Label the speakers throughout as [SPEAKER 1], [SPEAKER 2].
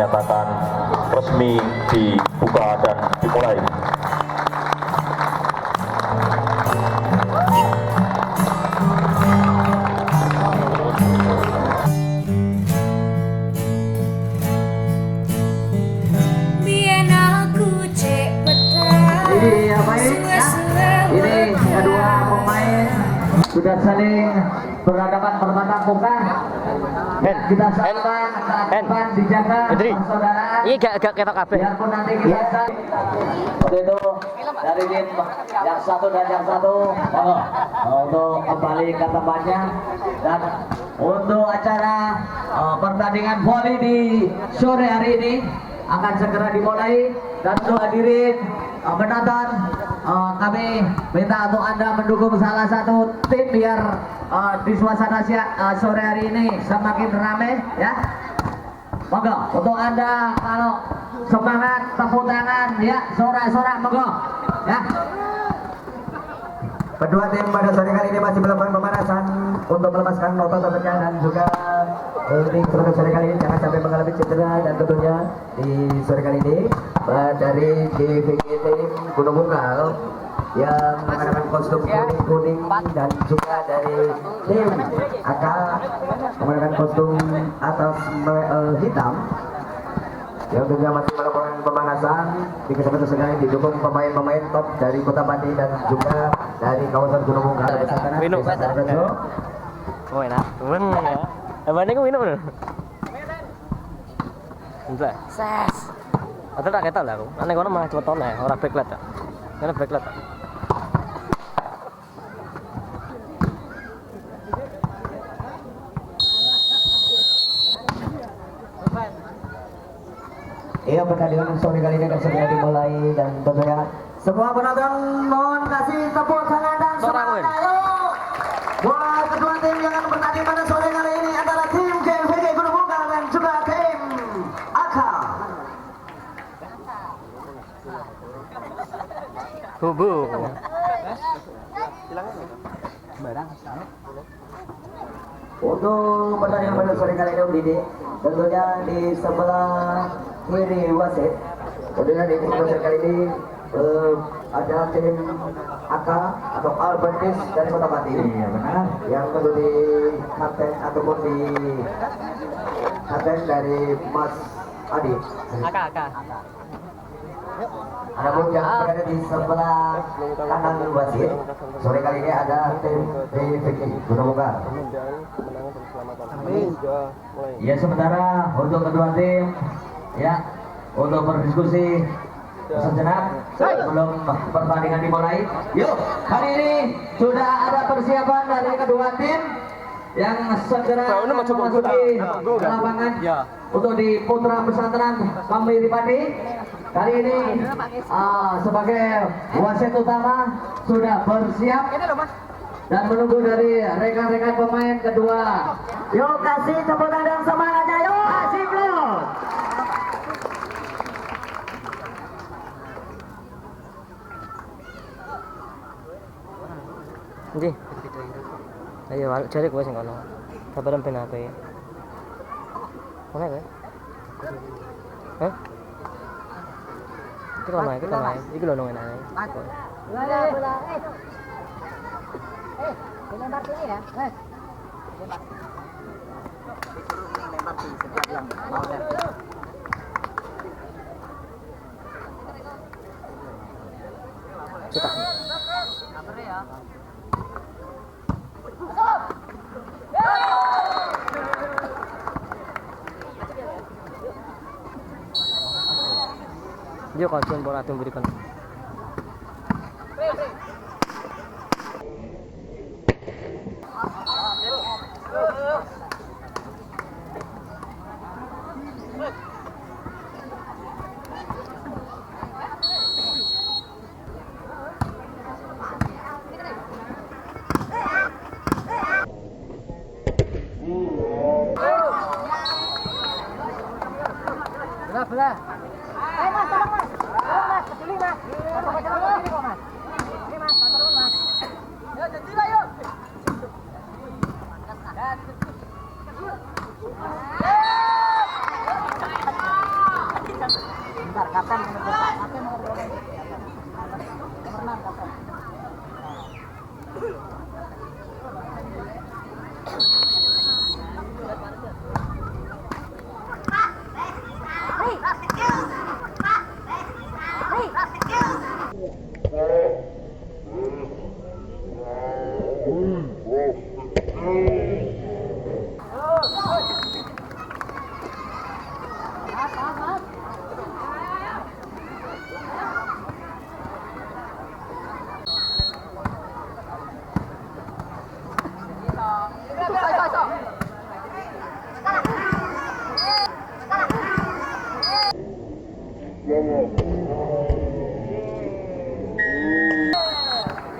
[SPEAKER 1] dinyatakan resmi dibuka dan dimulai.
[SPEAKER 2] Iya baik ya. Ini kedua pemain sudah saling berhadapan bertatap muka. Kita sampaikan keadaban dijaga persaudaraan.
[SPEAKER 3] Ini gak ketok kabeh.
[SPEAKER 2] Biarpun nanti kita itu dari tim yang satu dan yang satu untuk kembali ke tempatnya dan untuk acara pertandingan voli di sore hari ini akan segera dimulai dan untuk hadirin penonton kami minta untuk Anda mendukung salah satu tim biar di suasana sore hari ini semakin ramai ya. Monggo untuk Anda kalau semangat tepuk tangan ya, sorak-sorak monggo ya.
[SPEAKER 4] Kedua tim pada sore kali ini masih melakukan pemanasan untuk melepaskan otot-ototnya dan juga ring pada sore kali ini jangan sampai mengalami cedera dan tentunya di sore kali ini dari GVG tim Gunung Bungkal yang mengenakan kostum kuning dan juga dari tim AK mengenakan kostum atas hitam yang tentunya masih melakukan pemanasan di kesempatan sekali didukung pemain-pemain top dari Kota Pati dan juga dari kawasan Gunung Bungkal.
[SPEAKER 3] Oh enak, bener ya. Abang ini minum bener. Enggak, ses. Atau tak ketal lah aku. Aneh kono malah cepet ya, orang backlight tak. Karena backlight tak.
[SPEAKER 4] Iya, pertandingan sore kali ini akan segera dimulai dan tentunya semua penonton mohon kasih tepuk tangan dan semangat ayo buat kedua tim yang akan bertanding pada sore kali ini adalah tim GVG Gunung Bungkal dan juga tim AK.
[SPEAKER 3] Bubu.
[SPEAKER 4] Untuk pertandingan pada sore kali ini Didi, tentunya di sebelah kiri wasit. Tentunya di sore kali ini ada tim AK atau Albertis dari Kota Pati. Iya benar. Yang tentu di kapten ataupun di kapten dari Mas Adi.
[SPEAKER 3] AK.
[SPEAKER 4] Adapun yang berada di sebelah kanan wasit, sore kali ini ada tim GVG Gunung Bungkal.
[SPEAKER 2] Ya sementara untuk kedua tim ya untuk berdiskusi sejenak sebelum pertandingan dimulai. Yuk, hari ini sudah ada persiapan dari kedua tim yang segera memasuki lapangan untuk di Putra Pesantren Pamiri Pati. Kali ini sebagai wasit utama sudah bersiap dan menunggu dari rekan-rekan pemain kedua.
[SPEAKER 4] Yuk kasih tepuk tangan dan semangatnya yuk.
[SPEAKER 2] Kasih belum?
[SPEAKER 3] Ndi? Ayo cari gue sing kono. Kabaran ben ape. Mana kowe? Hah? Kita main. Iki lho nang enak.
[SPEAKER 5] Bola. Dilempar sini ya. Lempar di sebelah yang mau dah.
[SPEAKER 3] Cetak.
[SPEAKER 5] Apa ya?
[SPEAKER 3] Dia kalsium bola atom berikan.
[SPEAKER 5] Belah. Mas, tolong mas. Tolong mas, kesini mas. Mas, baca jalan kesini kok mas. Ini mas, turun mas. Yuk, jadi lah yuk. benar, kapten nomor 2. Kapten nomor 2. Nomor 6 kapten.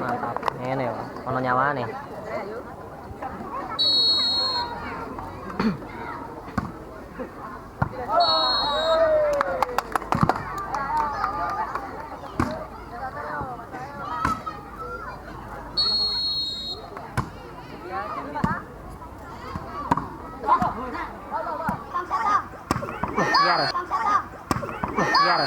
[SPEAKER 3] Mantap. Ini ya, ono nyawa nih. Siar. Siar.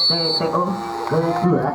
[SPEAKER 4] TTO kedua.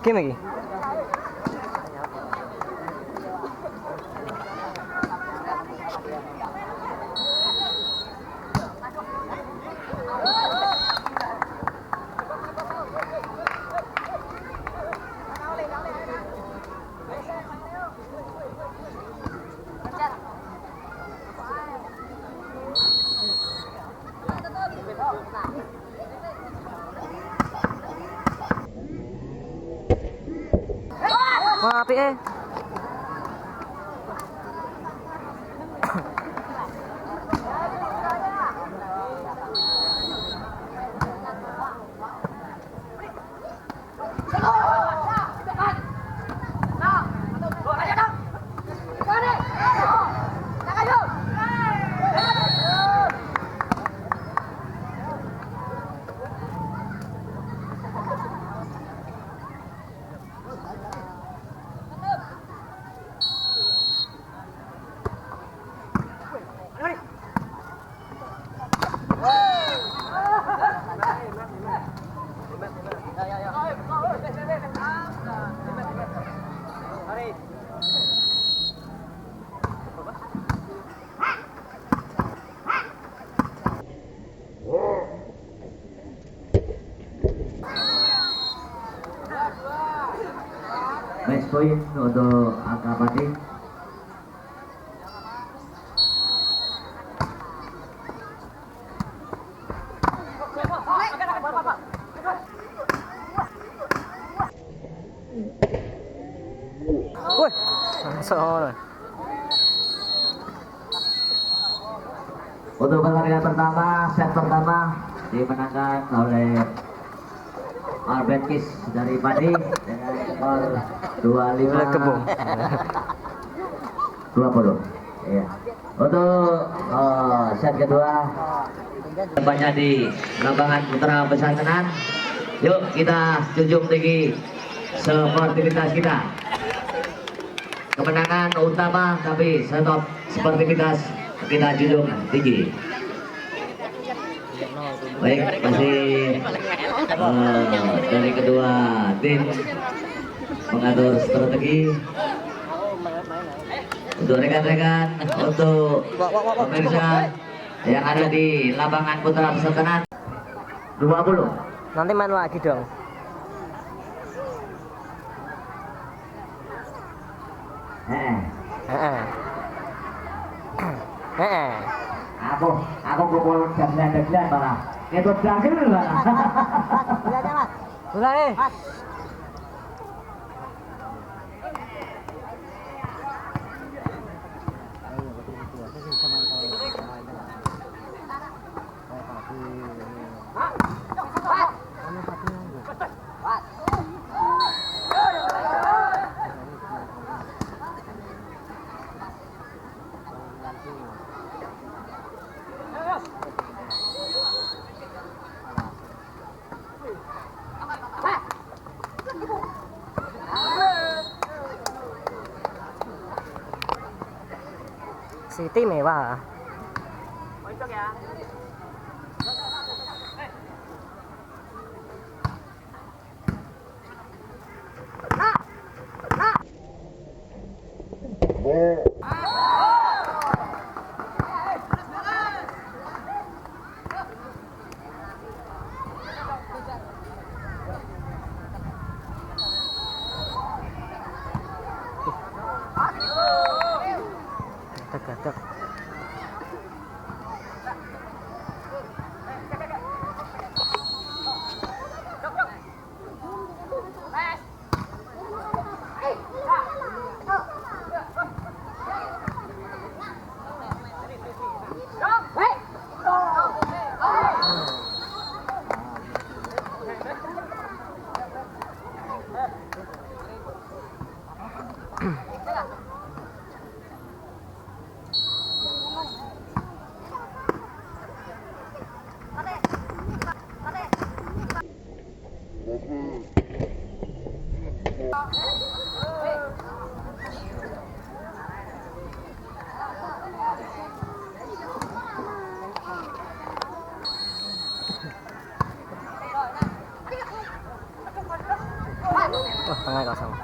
[SPEAKER 3] Game lagi. Wah, api eh.
[SPEAKER 2] Match point untuk angka Pati.
[SPEAKER 3] Wih, langsung.
[SPEAKER 2] Untuk pertandingan pertama, set pertama dimenangkan oleh Albetkis dari Padi dengan skor 25 20. Iya. Untuk set kedua tempatnya di lapangan Putra Pesantren. Yuk kita junjung tinggi sportivitas kita. Kemenangan utama tapi stop sportivitas kita junjung tinggi. Baik, masih dari kedua tim mengatur strategi untuk rekan-rekan, untuk pemirsa yang ada di lapangan Putra Pesantren 20.
[SPEAKER 3] Nanti main lagi dong.
[SPEAKER 2] Aku pukul jam 9 malah. Itu terakhir malah.
[SPEAKER 3] Mulai. City mewah. Gadak. tengah kosong.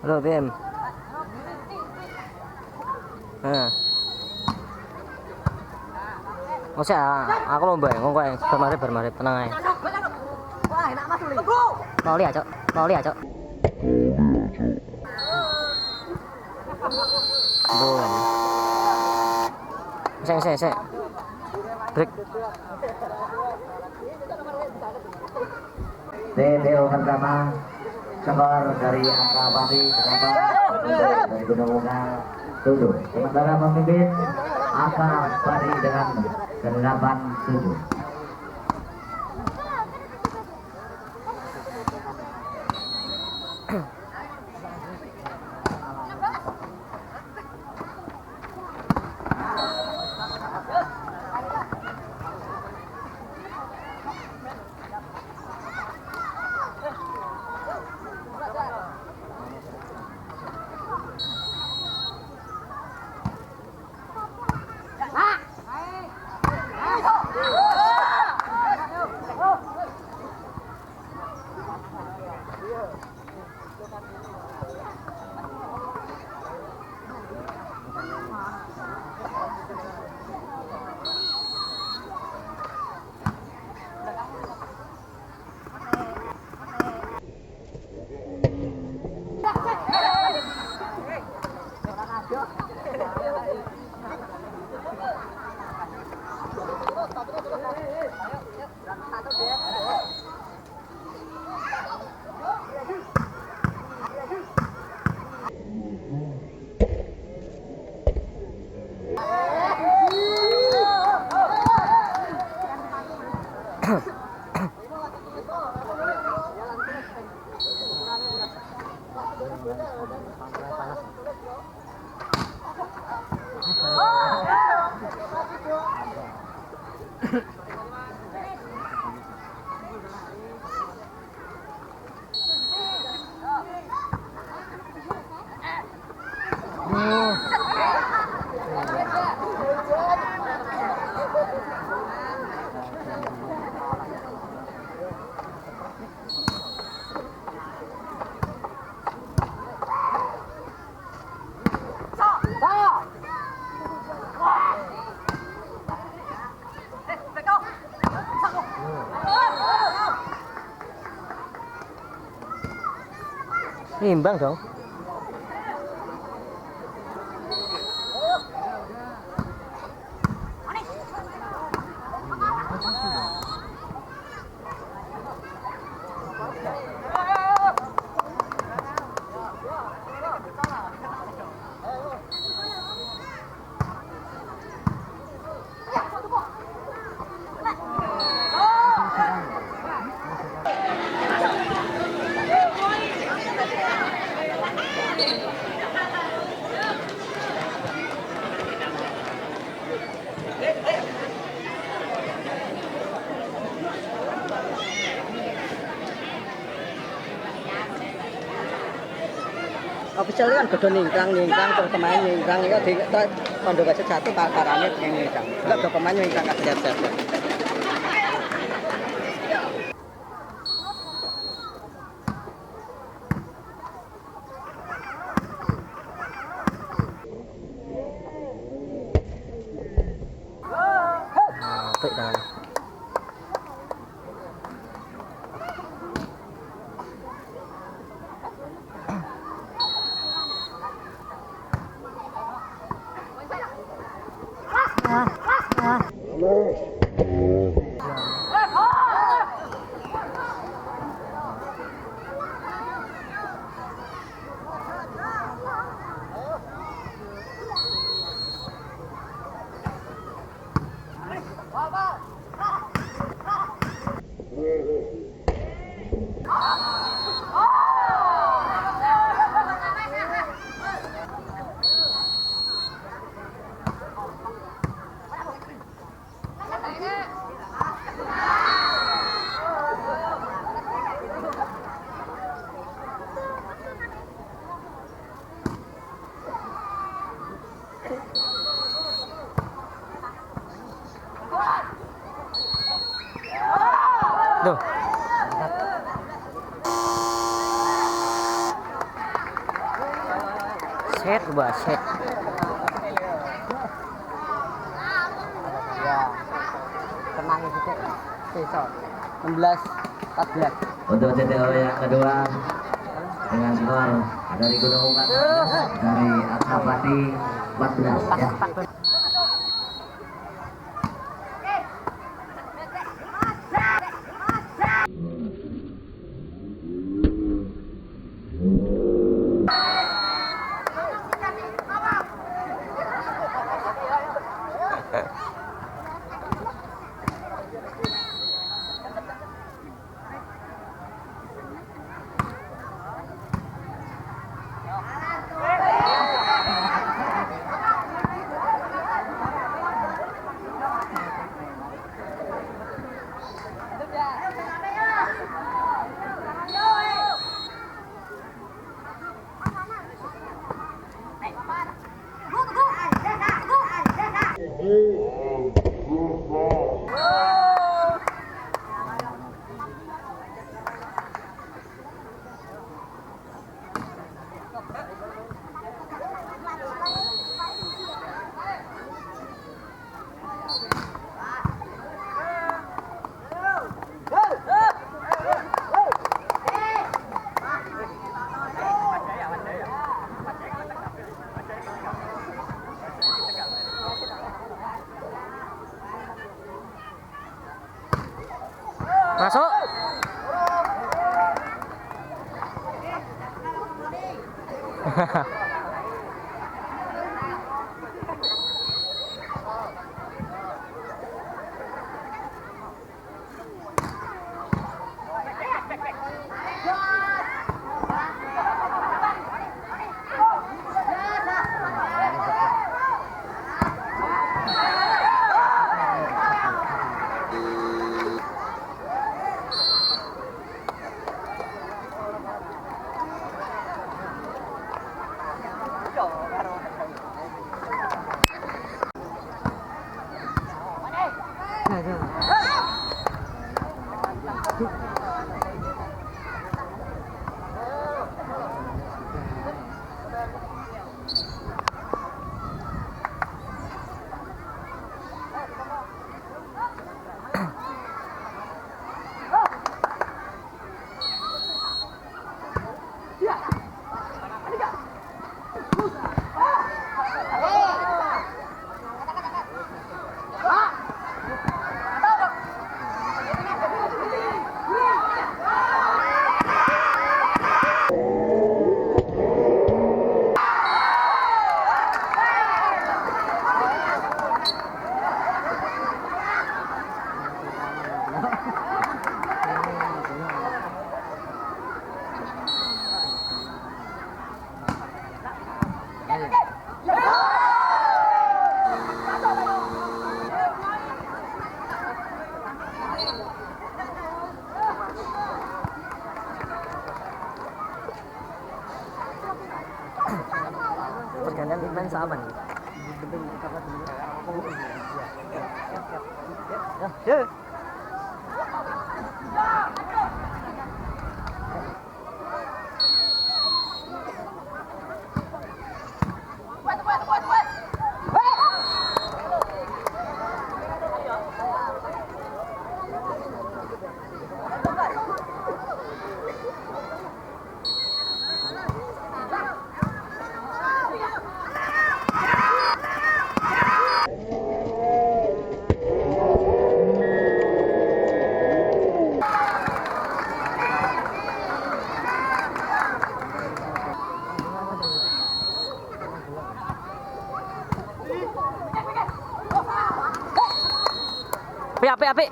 [SPEAKER 3] Halo, Bim. Masa aku lomba ya, ngomong bermarip tenang aja.
[SPEAKER 5] Wah, enak Mas Uli.
[SPEAKER 3] Mau lihat, Cok. Saya. Break.
[SPEAKER 2] TPO pertama skor dari angka Pati 8 dari Gunung Ungal 7. Sementara memimpin angka Pati dengan 8-7.
[SPEAKER 3] Imbang dong.
[SPEAKER 5] official kan kudu ningkrang terus pemain ningkrang itu di tondo wasit satu parane ningkrang. Enggak do pemain ningkrang gak set.
[SPEAKER 3] Apik tangan. Tuh. Set gua set.
[SPEAKER 5] Ya. Tenang itu sisa 16-14.
[SPEAKER 2] Untuk CTO yang kedua dengan skor dari Gunung Umat dari Akapati 14 ya.
[SPEAKER 3] Masuk. aman. Ya. Apik.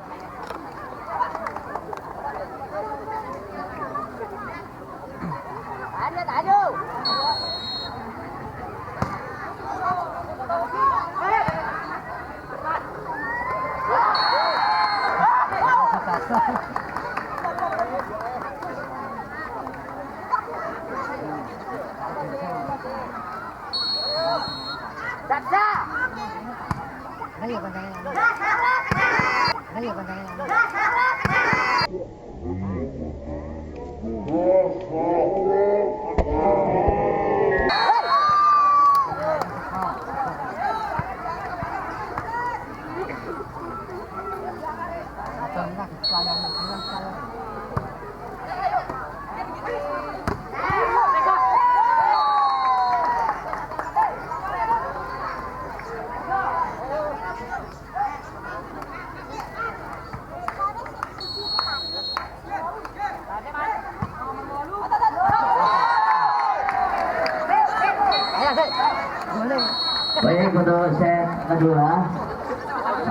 [SPEAKER 2] Baik, untuk set kedua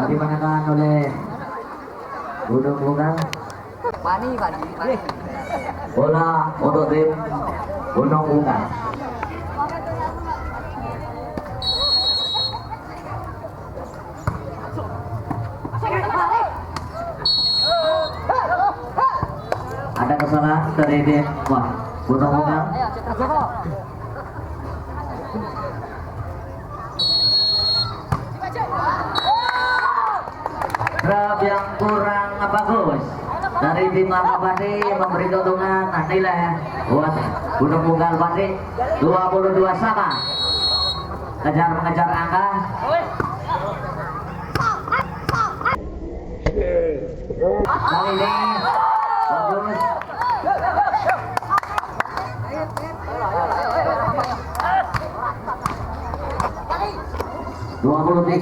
[SPEAKER 2] dimenangkan oleh Gunung Bunga. Bola untuk tim Gunung Bunga. Ada kesalahan dari tim Gunung Bunga. Drop yang kurang bagus dari tim Alpati memberi keuntungan nilai buat Gunung Bunggal Pati 22 sama. Mengejar angka. Kali ini bagus. Dua 22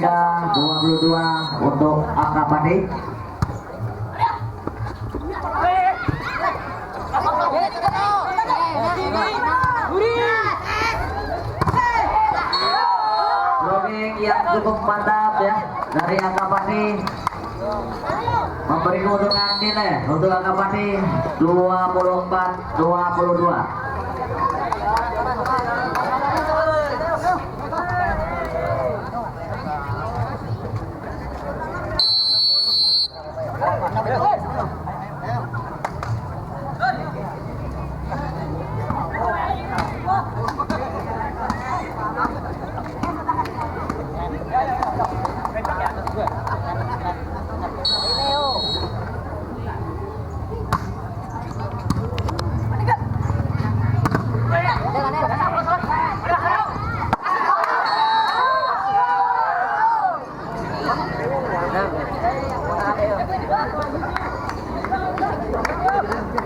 [SPEAKER 2] untuk angka Pati. Blocking yang cukup mantap ya dari angka Pati, memberi keuntungan nilai untuk angka Pati 24-22.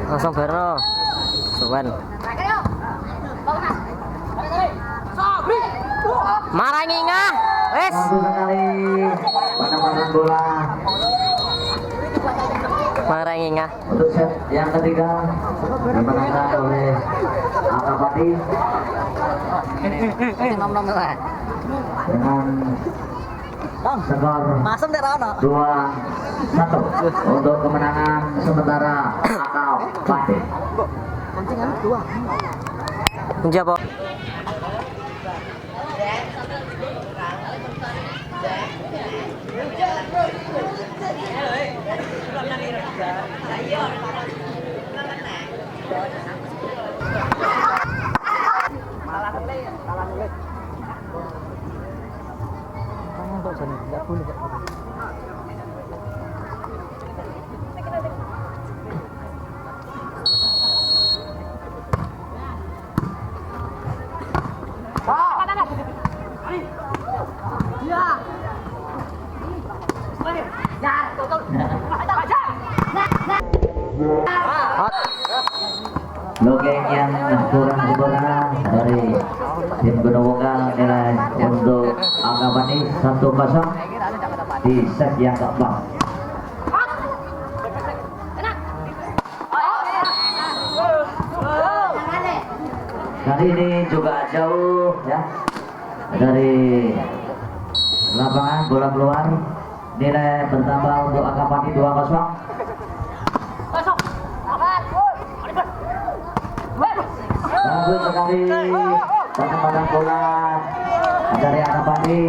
[SPEAKER 3] Langsung Berno Suwen Marangi ngah wes
[SPEAKER 2] Satu sekali pandang bola
[SPEAKER 3] Marangi ngah
[SPEAKER 2] untuk set yang ketiga dimenangkan oleh angka Pati dengan skor 2-1 untuk kemenangan sementara angka Pati.
[SPEAKER 3] menjawab
[SPEAKER 2] Logeng yang kurang sempurna dari tim Gunung Wunggal, nilai untuk angka Bani 1-0 di set yang keempat. Kali ini juga jauh ya dari lapangan, bola keluar, nilai bertambah untuk angka Bani 2-0. Bagus sekali perkembangan bola dari angka Bani,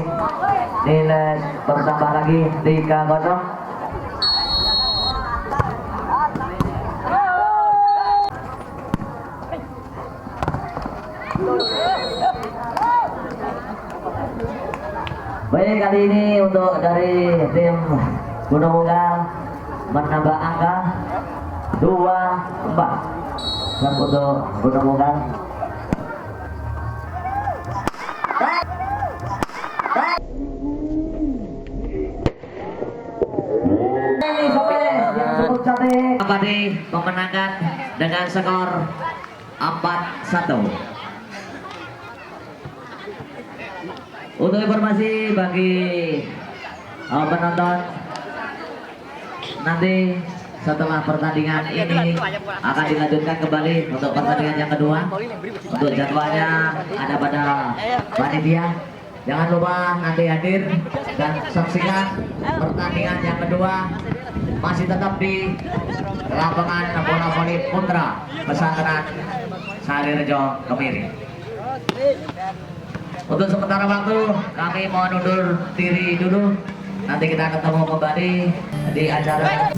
[SPEAKER 2] nilai bertambah lagi 3-0. Baik, kali ini untuk dari tim Gunung Wunggal menambah angka 2-4. Dan untuk Gunung Wunggal ini Sopes yang cukup cantik Bani memenangkan dengan skor 4-1. Untuk informasi bagi penonton, nanti setelah pertandingan ini akan dilanjutkan kembali untuk pertandingan yang kedua. Untuk jadwalnya ada pada panitia. Jangan lupa nanti hadir dan saksikan pertandingan yang kedua, masih tetap di lapangan bola voli putra Pesantren Sarirejo Kemiri. Untuk sementara waktu kami mohon undur diri dulu. Nanti kita ketemu kembali di acara